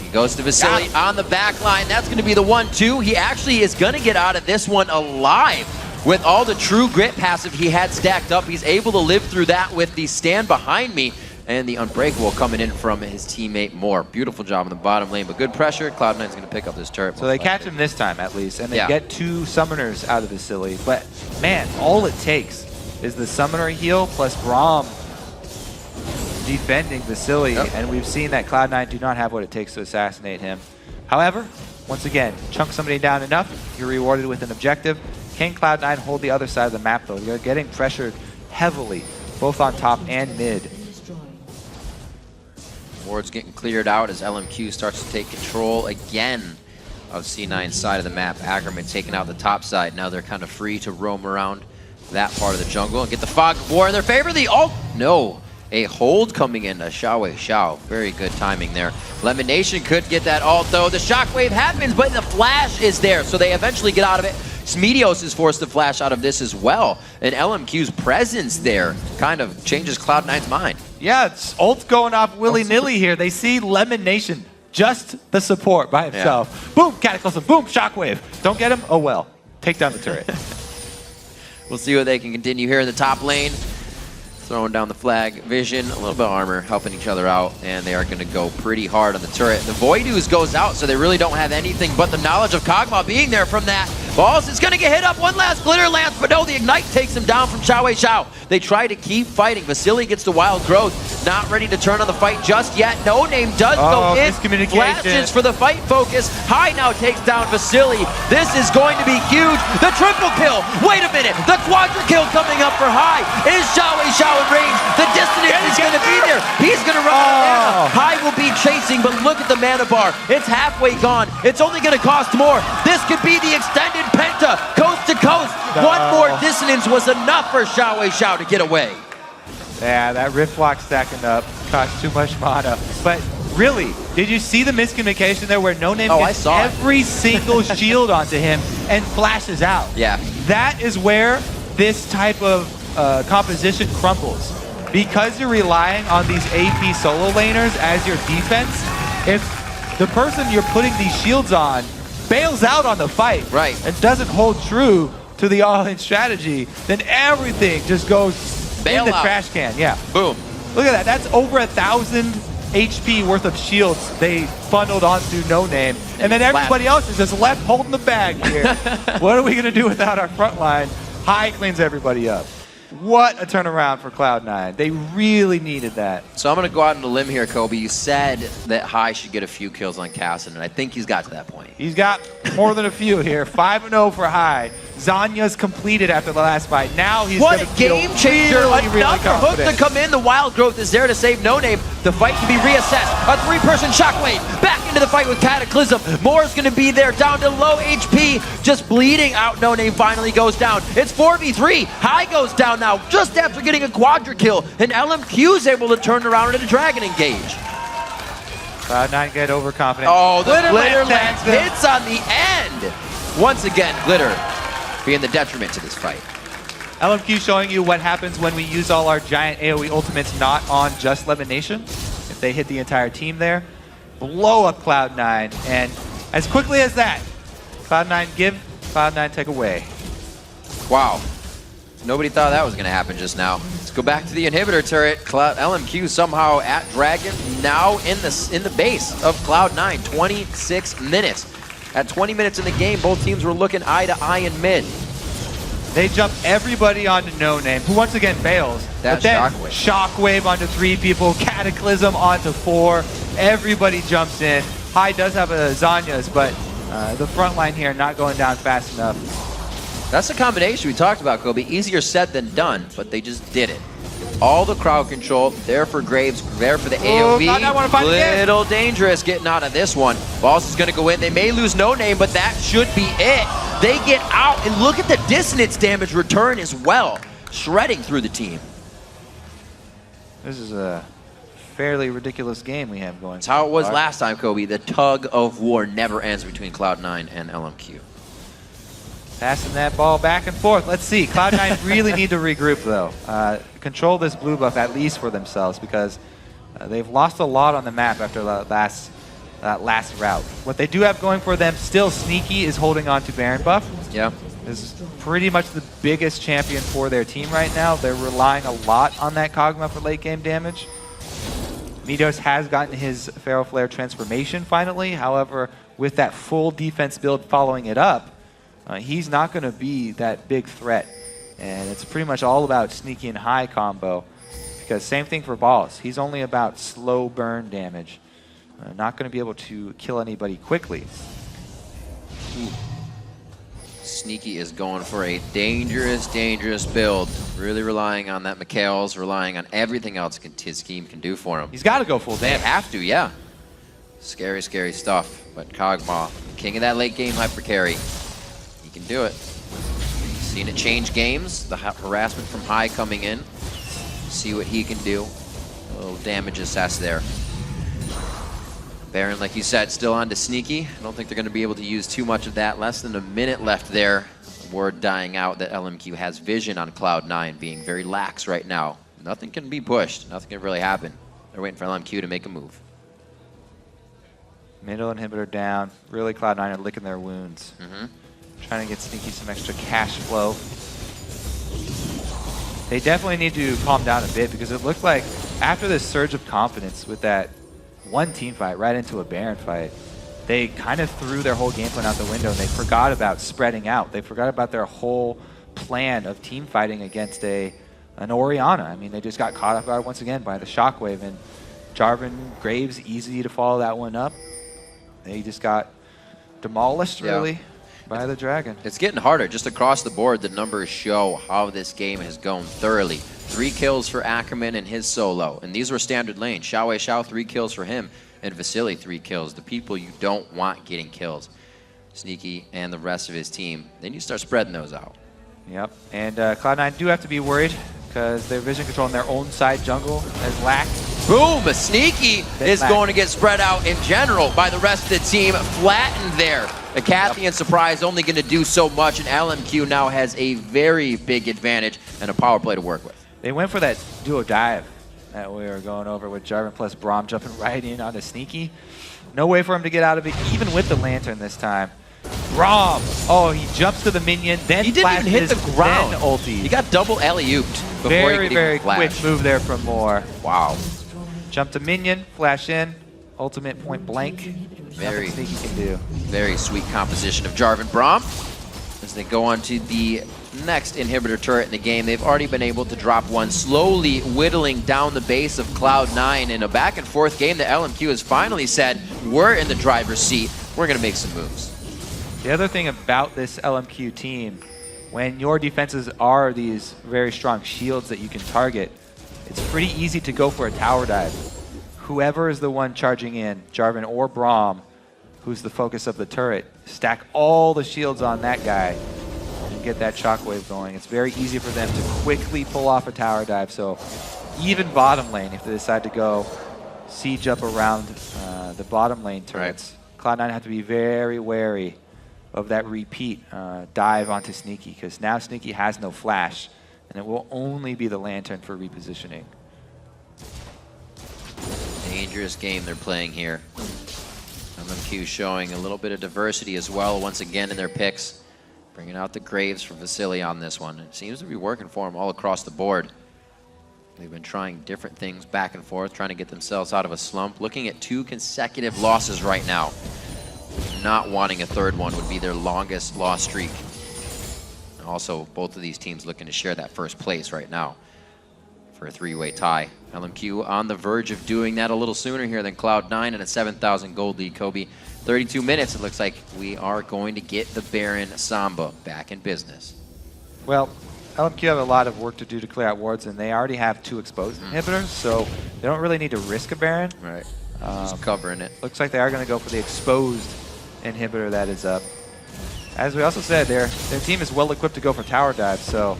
He goes to Vasily on the back line. That's going to be the 1-2. He actually is going to get out of this one alive. With all the true grit passive he had stacked up, he's able to live through that with the stand behind me. And the Unbreakable coming in from his teammate Moore. Beautiful job in the bottom lane, but good pressure. Cloud9's going to pick up this turret. So they catch him this time at least, and they get 2 summoners out of Vasily. But man, all it takes is the summoner heal plus Braum defending Vasily, and we've seen that Cloud9 do not have what it takes to assassinate him. However, once again, chunk somebody down enough, you're rewarded with an objective. Can Cloud9 hold the other side of the map though? You're getting pressured heavily, both on top and mid. Ward's getting cleared out as LMQ starts to take control again of C9's side of the map. Ackerman taking out the top side. Now they're kind of free to roam around that part of the jungle and get the Fog of War in their favor. The ult, no. A hold coming in to Xiao. Very good timing there. Lemon Nation could get that ult though. The shockwave happens, but the flash is there, so they eventually get out of it. Smeedios is forced to flash out of this as well. And LMQ's presence there kind of changes Cloud9's mind. Yeah, it's ult going off willy-nilly here. They see Lemon Nation, just the support by himself. Boom, Cataclysm, boom, Shockwave. Don't get him? Oh well. Take down the turret. We'll see what they can continue here in the top lane. Throwing down the flag. Vision, a little bit of armor, helping each other out, and they are going to go pretty hard on the turret. The Void Ooze goes out, so they really don't have anything but the knowledge of Kog'Maw being there from that. Balls is going to get hit up. One last glitter lance, but no, the Ignite takes him down from Xiao. They try to keep fighting. Vasily gets the Wild Growth. Not ready to turn on the fight just yet. No Name does go in. Flashes for the fight focus. High now takes down Vasily. This is going to be huge. The triple kill. Wait a minute. The quadra kill coming up for High. Is Xiao in range? The dissonance is going to be there. He's going to run out of mana. High will be chasing, but look at the mana bar. It's halfway gone. It's only going to cost more. This could be the extended Penta, coast to coast. One more dissonance was enough for Xiao to get away. Yeah, that Rift Lock stacking up cost too much mana. But really, did you see the miscommunication there where No Name gets every single shield onto him and flashes out? Yeah. That is where this type of composition crumbles. Because you're relying on these AP solo laners as your defense, if the person you're putting these shields on bails out on the fight and doesn't hold true to the all-in strategy, then everything just goes in the trash can. Yeah. Boom. Look at that. That's over 1,000 HP worth of shields they funneled onto No Name. And then everybody else is just left holding the bag here. What are we going to do without our front line? High cleans everybody up. What a turnaround for Cloud9. They really needed that. So I'm going to go out on a limb here, Kobe. You said that High should get a few kills on Kassadin, and I think he's got to that point. He's got more than a few here. 5-0 for High. Zanya's completed after the last fight. Now he's going to feel game changer. really Another hook to come in. The Wild Growth is there to save No Name. The fight can be reassessed. A 3-person Shockwave back into the fight with Cataclysm. Moore's going to be there down to low HP. Just bleeding out. No Name finally goes down. It's 4v3. High goes down now just after getting a quadra kill. And LMQ's able to turn around into Dragon Engage. Cloud9 get overconfident. Oh, the Glitter Lance hits on the end. Once again, Glitter being the detriment to this fight. LMQ showing you what happens when we use all our giant AoE ultimates not on just Lemon Nation. If they hit the entire team there, blow up Cloud9. And as quickly as that, Cloud9 give, Cloud9 take away. Wow. Nobody thought that was going to happen just now. Let's go back to the inhibitor turret. LMQ somehow at Dragon, now in the base of Cloud9. 26 minutes. At 20 minutes in the game, both teams were looking eye to eye in mid. They jump everybody onto No Name, who once again fails. That but then Shockwave. Shockwave onto 3 people, Cataclysm onto 4. Everybody jumps in. High does have a Zanya's, but the front line here not going down fast enough. That's the combination we talked about, Kobe. Easier said than done, but they just did it. All the crowd control, there for Graves, there for the AoE. Little dangerous getting out of this one. Boss is going to go in. They may lose No Name, but that should be it. They get out, and look at the dissonance damage return as well. Shredding through the team. This is a fairly ridiculous game we have going. That's how it was last time, Kobe. The tug of war never ends between Cloud9 and LMQ. Passing that ball back and forth. Let's see. Cloud9 really need to regroup, though. Control this blue buff at least for themselves, because they've lost a lot on the map after that last route. What they do have going for them, still Sneaky is holding on to Baron buff. Yeah. Is pretty much the biggest champion for their team right now. They're relying a lot on that Kog'Maw for late game damage. Midos has gotten his Pharaoh Flare transformation finally. However, with that full defense build following it up, he's not going to be that big threat. And it's pretty much all about Sneaky and High combo. Because same thing for Balls. He's only about slow burn damage. Not going to be able to kill anybody quickly. Sneaky is going for a dangerous, dangerous build. Really relying on that Mikhail's, relying on everything else his scheme can do for him. He's got to go full They damage. have to, yeah. Scary, scary stuff. But Kog'Maw, king of that late game hyper carry. He can do it. Seen it change games. The harassment from High coming in. See what he can do. A little damage assess there. Baron, like you said, still on to Sneaky. I don't think they're going to be able to use too much of that. Less than a minute left there. Word dying out that LMQ has vision on Cloud9, being very lax right now. Nothing can be pushed. Nothing can really happen. They're waiting for LMQ to make a move. Middle inhibitor down. Really, Cloud9 are licking their wounds. Trying to get Sneaky some extra cash flow. They definitely need to calm down a bit, because it looked like after this surge of confidence with that one team fight right into a Baron fight, they kind of threw their whole game plan out the window, and they forgot about spreading out. They forgot about their whole plan of team fighting against an Orianna. I mean, they just got caught off guard once again by the Shockwave, and Jarvan, Graves, easy to follow that one up. They just got demolished, really, by the Dragon. It's getting harder. Just across the board, the numbers show how this game has gone thoroughly. 3 kills for Ackerman and his solo. And these were standard lanes. Xiao Xiao, 3 kills for him. And Vasily, 3 kills. The people you don't want getting kills. Sneaky and the rest of his team. They need to start spreading those out. Yep. And Cloud9 do have to be worried, because their vision control on their own side jungle has lacked. Boom! A Sneaky is going to get spread out in general by the rest of the team. Flattened there. The Cathian surprise only going to do so much, and LMQ now has a very big advantage and a power play to work with. They went for that duo dive that we were going over with Jarvan plus Braum jumping right in onto Sneaky. No way for him to get out of it, even with the Lantern this time. Braum! Oh, he jumps to the minion, then he didn't even hit the ground. Then ulti. He got double alley-ooped before he could very even flash. quick move there from Moore. Wow. Jump to minion, flash in, ultimate point blank. Very Nothing Sneaky can do. Very sweet composition of Jarvan Braum. As they go on to the next inhibitor turret in the game, they've already been able to drop one, slowly whittling down the base of Cloud9 in a back and forth game that LMQ has finally said, we're in the driver's seat, we're going to make some moves. The other thing about this LMQ team, when your defenses are these very strong shields that you can target, it's pretty easy to go for a tower dive. Whoever is the one charging in, Jarvan or Braum, who's the focus of the turret, stack all the shields on that guy and get that shockwave going. It's very easy for them to quickly pull off a tower dive. So even bottom lane, if they decide to go siege up around the bottom lane turrets, Cloud9 have to be very wary of that repeat dive onto Sneaky, because now Sneaky has no flash, and it will only be the Lantern for repositioning. Dangerous game they're playing here. LMQ showing a little bit of diversity as well once again in their picks. Bringing out the Graves for Vasily on this one. It seems to be working for him all across the board. They've been trying different things back and forth, trying to get themselves out of a slump. Looking at 2 consecutive losses right now. Not wanting a third one would be their longest loss streak. Also, both of these teams looking to share that first place right now for a 3-way tie. LMQ on the verge of doing that a little sooner here than Cloud9 and a 7,000 gold lead. Kobe, 32 minutes. It looks like we are going to get the Baron Samba back in business. Well, LMQ have a lot of work to do to clear out wards, and they already have 2 exposed inhibitors, so they don't really need to risk a Baron. Right. Just covering it. Looks like they are going to go for the exposed inhibitor that is up. As we also said, their team is well equipped to go for tower dive, so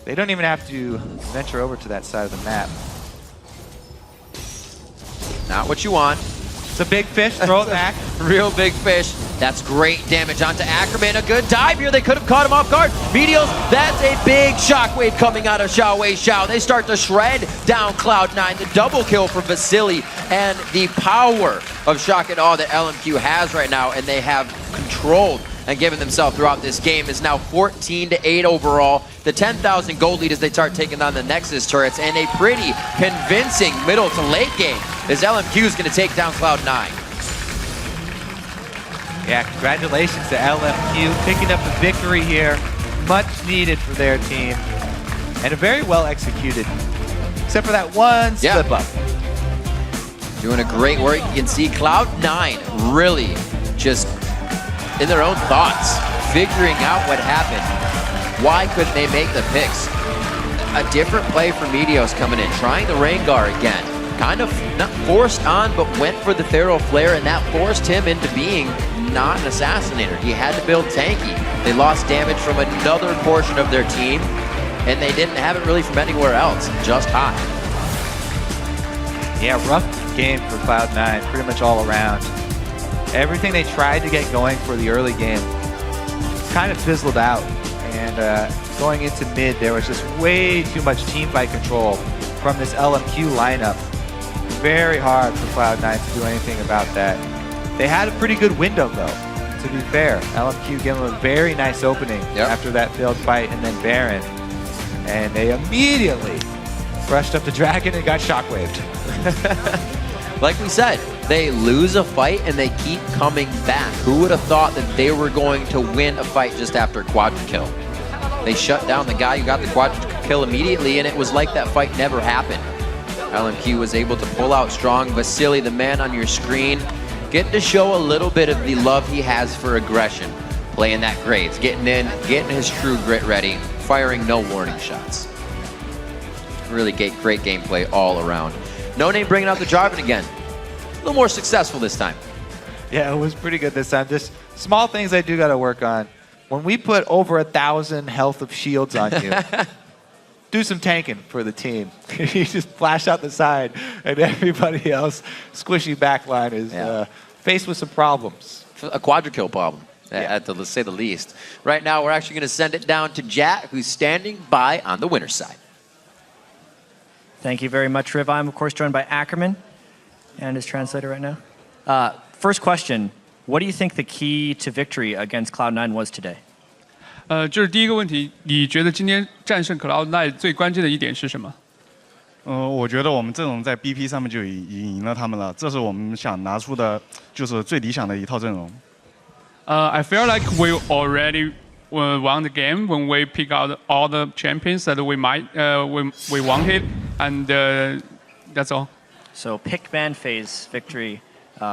they don't even have to venture over to that side of the map. Not what you want. It's a big fish, throw it back. Real big fish. That's great damage onto Ackerman. A good dive here. They could have caught him off guard. Meteos, that's a big shockwave coming out of Xiaowei Xiao. They start to shred down Cloud9. The double kill for Vasily, and the power of shock and awe that LMQ has right now, and they have controlled and given themselves throughout this game, is now 14-8 overall. The 10,000 gold lead as they start taking on the Nexus turrets, and a pretty convincing middle to late game as LMQ is going to take down Cloud9. Yeah, congratulations to LMQ picking up the victory here. Much needed for their team, and a very well executed, except for that one slip up. Doing a great work. You can see Cloud9 really just in their own thoughts, figuring out what happened. Why couldn't they make the picks? A different play for Meteos coming in, trying the Rengar again. Kind of not forced on, but went for the Thero Flare, and that forced him into being not an assassinator. He had to build tanky. They lost damage from another portion of their team, and they didn't have it really from anywhere else, just hot. Yeah, rough game for Cloud9, pretty much all around. Everything they tried to get going for the early game kind of fizzled out. And going into mid, there was just way too much teamfight control from this LMQ lineup. Very hard for Cloud9 to do anything about that. They had a pretty good window, though, to be fair. LMQ gave them a very nice opening after that failed fight and then Baron. And they immediately rushed up the Dragon and got shockwaved. Like we said, they lose a fight and they keep coming back. Who would have thought that they were going to win a fight just after a quadra kill? They shut down the guy who got the quadra kill immediately, and it was like that fight never happened. LMQ was able to pull out strong. Vasily, the man on your screen, getting to show a little bit of the love he has for aggression. Playing that Graves, getting in, getting his true grit ready, firing no warning shots. Really great gameplay all around. No Name bringing out the Jarvan again. A little more successful this time. Yeah, it was pretty good this time. Just small things I do got to work on. When we put over 1,000 health of shields on you, do some tanking for the team. You just flash out the side, and everybody else, squishy backline, is faced with some problems. A quadra kill problem, to say the least. Right now, we're actually going to send it down to Jack, who's standing by on the winner's side. Thank you very much, Riv. I'm, of course, joined by Ackerman and his translator right now. First question, what do you think the key to victory against Cloud9 was today? 就是第一个问题，你觉得今天战胜 Cloud9 最关键的一点是什么？我觉得我们阵容在 BP 上面就已经赢了他们了，这是我们想拿出的，就是最理想的一套阵容。I feel like we already won the game when we pick out all the champions that we wanted, and that's all. So pick ban phase victory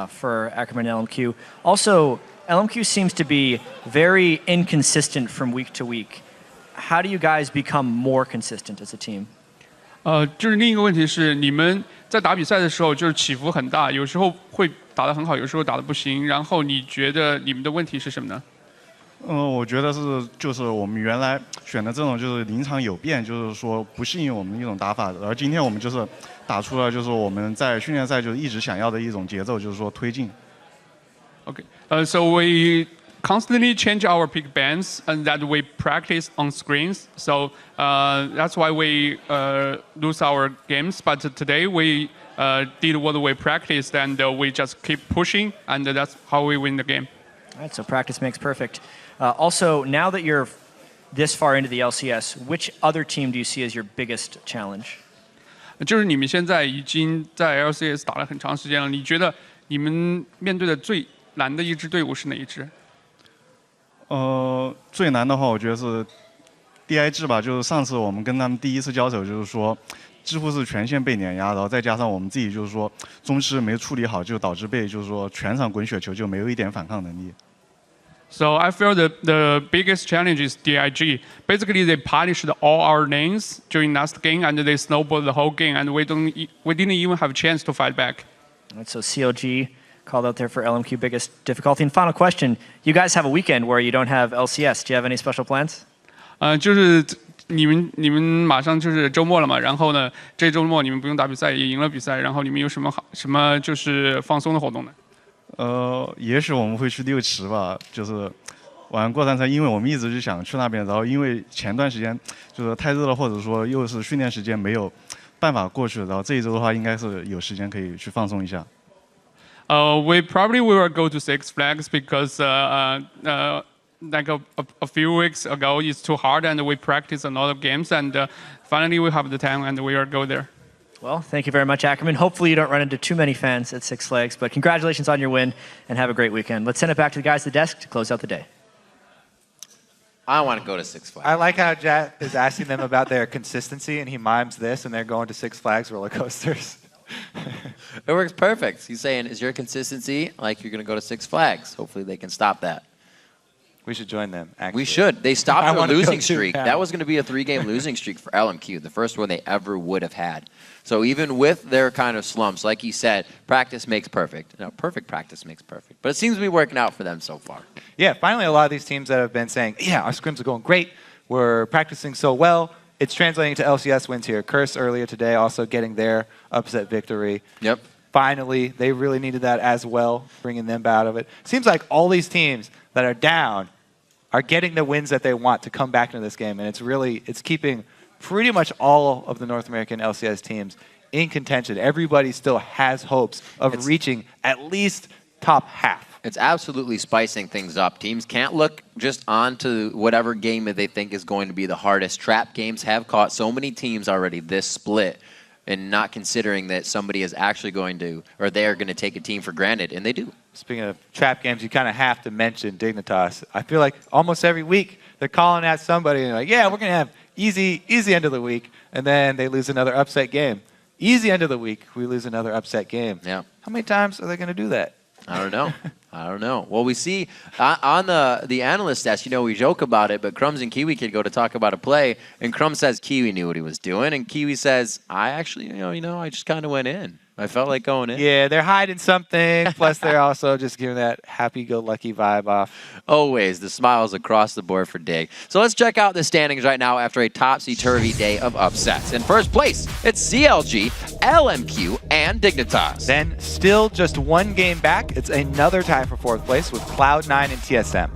for Ackerman and LMQ. Also, LMQ seems to be very inconsistent from week to week. How do you guys become more consistent as a team? 就是另一个问题是，你们在打比赛的时候就是起伏很大，有时候会打得很好，有时候打得不行。然后你觉得你们的问题是什么呢？我觉得就是我们原来选的这种就是临场有变，就是说不适应我们一种打法，而今天我们就是打出了就是我们在训练赛就是一直想要的一种节奏，就是说推进。Okay, so we constantly change our pick bands and that we practice on screens. So that's why we lose our games. But today we did what we practiced and we just keep pushing, and that's how we win the game. All right, so practice makes perfect. Also, now that you're this far into the LCS, which other team do you see as your biggest challenge? 就是你们现在已经在 LCS 打了很长时间了，你觉得你们面对的最难的一支队伍是哪一支？最难的话，我觉得是 DI 制吧，就是上次我们跟他们第一次交手，就是说几乎是全线被碾压，然后再加上我们自己就是说中期没处理好，就导致被就是说全场滚雪球，就没有一点反抗能力。So I feel that the biggest challenge is DIG. Basically, they polished all our lanes during last game, and they snowballed the whole game, and we didn't even have a chance to fight back. All right, so CLG called out there for LMQ biggest difficulty. And final question, you guys have a weekend where you don't have LCS. Do you have any special plans? 就是你们马上就是周末了嘛，然后呢，这周末你们不用打比赛，也赢了比赛，然后你们有什么就是放松的活动呢？也许我们会去六池吧，就是玩过山车，因为我们一直就想去那边，然后因为前段时间就是太热了，或者说又是训练时间没有办法过去，然后这一周的话应该是有时间可以去放松一下。We probably will go to Six Flags because like a few weeks ago it's too hard and we practice a lot of games and finally we have the time and we will go there. Well, thank you very much, Ackerman. Hopefully you don't run into too many fans at Six Flags, but congratulations on your win and have a great weekend. Let's send it back to the guys at the desk to close out the day. I want to go to Six Flags. I like how Jack is asking them about their consistency, and he mimes this, and they're going to Six Flags roller coasters. It works perfect. He's saying, is your consistency like you're going to go to Six Flags? Hopefully they can stop that. We should join them, actually. We should. They stopped I their wanna go losing too, streak. yeah. That was going to be a 3-game losing streak for LMQ, the first one they ever would have had. So even with their kind of slumps, like he said, practice makes perfect. No, perfect practice makes perfect. But it seems to be working out for them so far. Yeah, finally a lot of these teams that have been saying, yeah, our scrims are going great. We're practicing so well. It's translating to LCS wins here. Curse earlier today also getting their upset victory. Yep. Finally, they really needed that as well, bringing them out of it. Seems like all these teams that are down are getting the wins that they want to come back into this game. And it's keeping pretty much all of the North American LCS teams in contention. Everybody still has hopes of reaching at least top half. It's absolutely spicing things up. Teams can't look just on to whatever game that they think is going to be the hardest. Trap games have caught so many teams already this split, and not considering that somebody is actually going to, or they are going to take a team for granted, and they do. Speaking of trap games, you kind of have to mention Dignitas. I feel like almost every week they're calling at somebody and they're like, yeah, we're going to have easy end of the week, and then they lose another upset game. Easy end of the week, we lose another upset game. Yeah. How many times are they going to do that? I don't know. I don't know. Well, we see on the analyst desk, you know, we joke about it, but Crumbs and Kiwi could go to talk about a play, and Crumbs says Kiwi knew what he was doing, and Kiwi says, I actually, you know, I just kind of went in. I felt like going in. Yeah, they're hiding something. Plus, they're also just giving that happy-go-lucky vibe off. Always. The smiles across the board for Dig. So let's check out the standings right now after a topsy-turvy day of upsets. In first place, it's CLG, LMQ, and Dignitas. Then, still just one game back, it's another tie for fourth place with Cloud9 and TSM.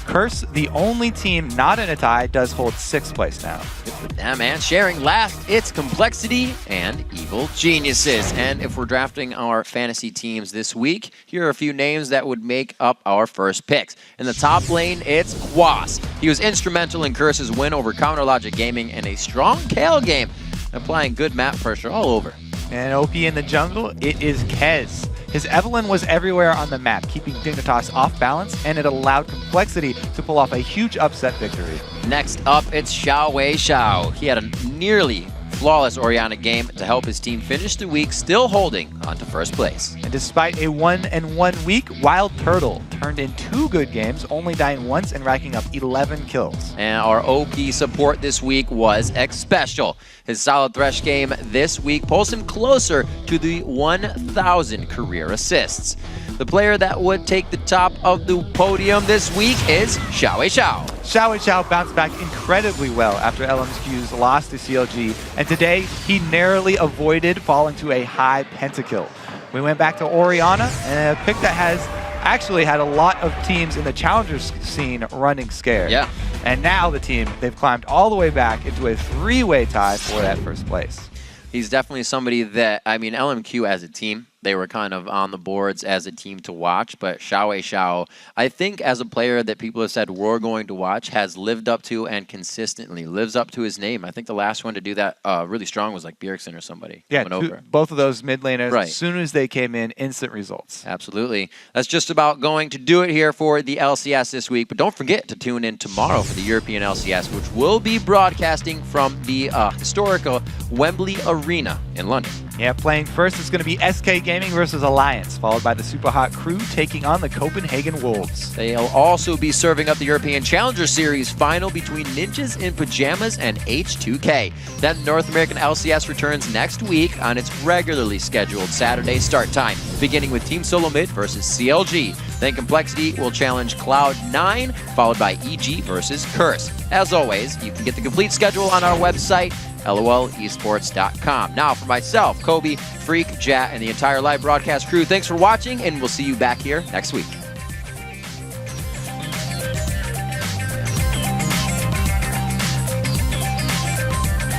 Curse, the only team not in a tie, does hold sixth place now. Good for them, and sharing last, it's Complexity and Evil Geniuses. And if we're drafting our fantasy teams this week, here are a few names that would make up our first picks. In the top lane, it's Quas. He was instrumental in Curse's win over Counterlogic Gaming and a strong Kale game, applying good map pressure all over. And OP in the jungle, it is Kez. His Evelyn was everywhere on the map, keeping Dignitas off balance, and it allowed Complexity to pull off a huge upset victory. Next up, it's Xiao Wei Xiao. He had a nearly flawless Oriana game to help his team finish the week, still holding on to first place. And despite a 1-1 week, Wild Turtle turned in 2 good games, only dying once and racking up 11 kills. And our OP support this week was Xpecial. His solid Thresh game this week pulls him closer to the 1,000 career assists. The player that would take the top of the podium this week is Xiao Wei Xiao. Xiao Wei Xiao bounced back incredibly well after LMQ's loss to CLG, and today he narrowly avoided falling to a high pentakill. We went back to Oriana, and a pick that has actually had a lot of teams in the challengers scene running scared. Yeah. And now the team, they've climbed all the way back into a 3-way tie for that first place. He's definitely somebody that, I mean, LMQ as a team, they were kind of on the boards as a team to watch. But Xiao, I think as a player that people have said we're going to watch, has lived up to and consistently lives up to his name. I think the last one to do that really strong was like Bjergsen or somebody. Yeah, both of those mid laners, right. As soon as they came in, instant results. Absolutely. That's just about going to do it here for the LCS this week. But don't forget to tune in tomorrow for the European LCS, which will be broadcasting from the historical Wembley Arena in London. Yeah, playing first is going to be SK Gaming versus Alliance, followed by the Super Hot Crew taking on the Copenhagen Wolves. They'll also be serving up the European Challenger Series final between Ninjas in Pajamas and H2K. Then North American LCS returns next week on its regularly scheduled Saturday start time, beginning with Team Solo Mid versus CLG. Then Complexity will challenge Cloud9, followed by EG versus Curse. As always, you can get the complete schedule on our website, lolesports.com. Now, for myself, Kobe, Freak, Jat, and the entire live broadcast crew, thanks for watching, and we'll see you back here next week.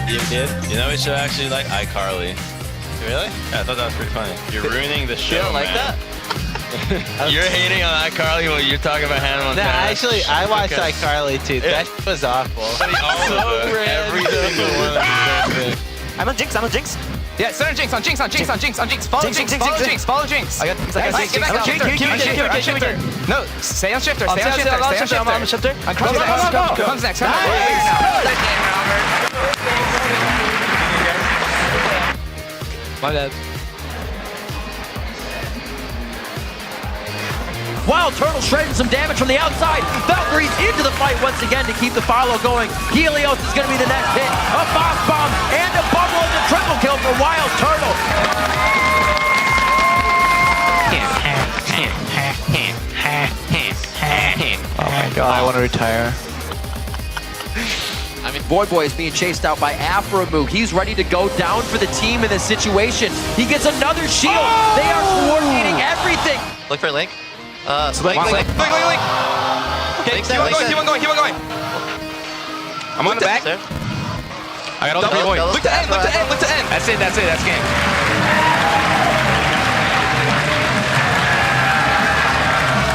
You did? You know, we should actually like iCarly. Really? Yeah, I thought that was pretty funny. You're ruining the show, You don't like man. that? You're hating on iCarly while you're talking about Hannah Montana. Nah, actually, I watched Okay. iCarly too. That shit was awful. Every single one of them. I'm on Jinx, Yeah, center Jinx, on Jinx. Follow Jinx. Follow Jinx. I got Jinx, Get back on Shifter. No, stay on Shifter. I'm on Shifter. Comes next. My bad. Wild Turtle shredding some damage from the outside. Valkyrie's into the fight once again to keep the follow going. Helios is going to be the next hit. A boss bomb and a bubble and a triple kill for Wild Turtle. Oh my god, I want to retire. I mean, Boy is being chased out by Afromook. He's ready to go down for the team in this situation. He gets another shield. They are coordinating everything. Look for Link. Link. Okay, keep on going. I'm on the back. I got all the boy. Look to end. That's it. That's game.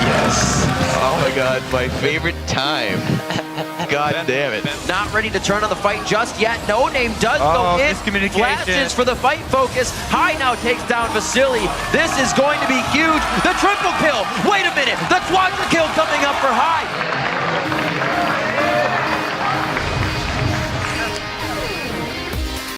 Yes. Oh my god, my favorite time. God damn it. Not ready to turn on the fight just yet. No Name does go in. Miscommunication. Flashes for the fight focus. High now takes down Vasily. This is going to be huge. The triple kill.